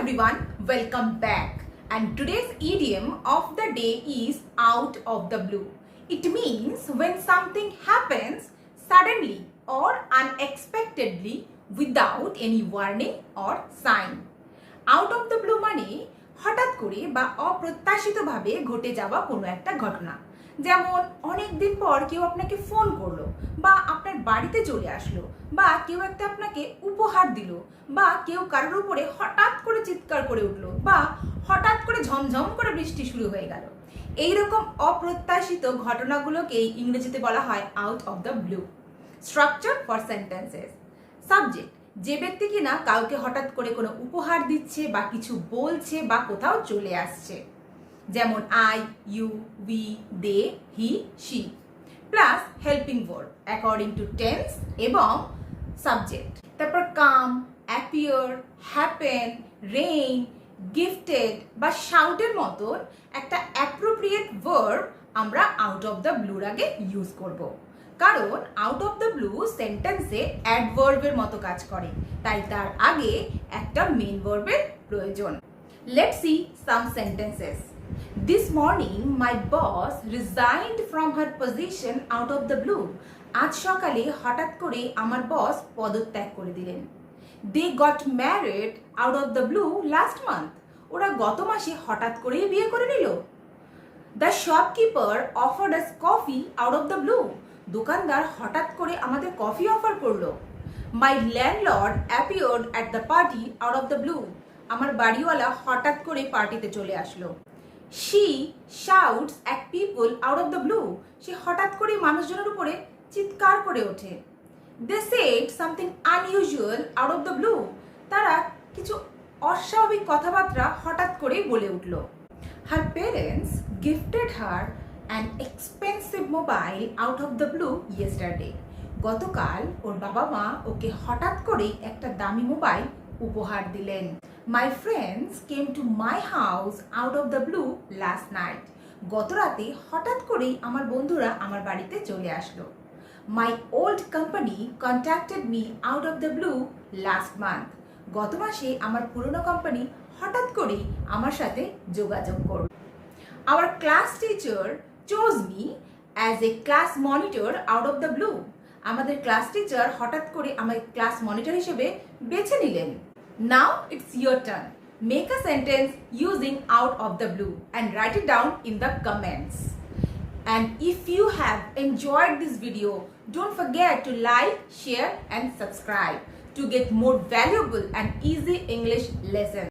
everyone, welcome back. And today's idiom of the day is out of the blue. It means when something happens suddenly or unexpectedly without any warning or sign. Out of the blue মানে হঠাৎ করে বা অপ্রত্যাশিতভাবে ঘটে যাওয়া কোনো একটা ঘটনা। যেমন অনেক দিন পর কেউ আপনাকে ফোন করলো বা আপনার বাড়িতে চলে আসলো বা কেউ একটা আপনাকে উপহার দিল বা কেউ কারোর উপরে হঠাৎ করে চিৎকার করে উঠলো বা হঠাৎ করে ঝমঝম করে বৃষ্টি শুরু হয়ে গেল। এইরকম অপ্রত্যাশিত ঘটনাগুলোকেই ইংরেজিতে বলা হয় out of the blue. Structure for sentences. Subject, যে ব্যক্তি কিনা কাউকে হঠাৎ করে কোনো উপহার দিচ্ছে বা কিছু বলছে বা কোথাও চলে আসছে, যেমন I, you, we, they, he, she, plus helping verb according to tense এবং সাবজেক্ট। তারপর come, appear, happen, rain, gifted বা শাউটের মতন একটা অ্যাপ্রোপ্রিয়েট ভার্ব আমরা আউট অফ দ্য ব্লুর আগে ইউজ করব। কারণ আউট অফ দ্য ব্লু সেন্টেন্সে অ্যাডভার্বের মতো কাজ করে, তাই তার আগে একটা মেইন ভার্বের প্রয়োজন। Let's see some sentences. This morning my boss resigned from her position out of the blue. আজ সকালে হঠাৎ করে আমার বস পদত্যাগ করে দিলেন। They got married out of the blue last month. ওরা গত মাসে হঠাৎ করেই বিয়ে করে নিল। The shopkeeper offered us coffee out of the blue. দোকানদার হঠাৎ করে আমাদের কফি অফার করলো। My landlord appeared at the party out of the blue. আমার বাড়িওয়ালা হঠাৎ করে পার্টিতে চলে আসলো। She shouts at people out of the blue. সে হঠাৎ করে মানুষজনের উপরে চিৎকার করে ওঠে। They said something unusual out of the blue. তারা কিছু অস্বাভাবিক কথাবার্তা হঠাৎ করেই বলে উঠল। Her parents gifted her an expensive mobile out of the blue yesterday. গতকাল ওর বাবা মা ওকে হঠাৎ করে একটা দামি মোবাইল উপহার দিলেন। My friends came to my house out of the blue last night. গত রাতে হঠাৎ করেই আমার বন্ধুরা আমার বাড়িতে চলে আসলো। My old company contacted me out of the blue last month. গত মাসে আমার পুরনো কোম্পানি হঠাৎ করেই আমার সাথে যোগাযোগ করল। Our class teacher chose me as a class monitor out of the blue. আমাদের ক্লাস টিচার হঠাৎ করে আমার ক্লাস মনিটর হিসেবে বেছে নিলেন। Now it's your turn. Make a sentence using out of the blue and write it down in the comments. And if you have enjoyed this video, don't forget to like, share and subscribe to get more valuable and easy English lessons.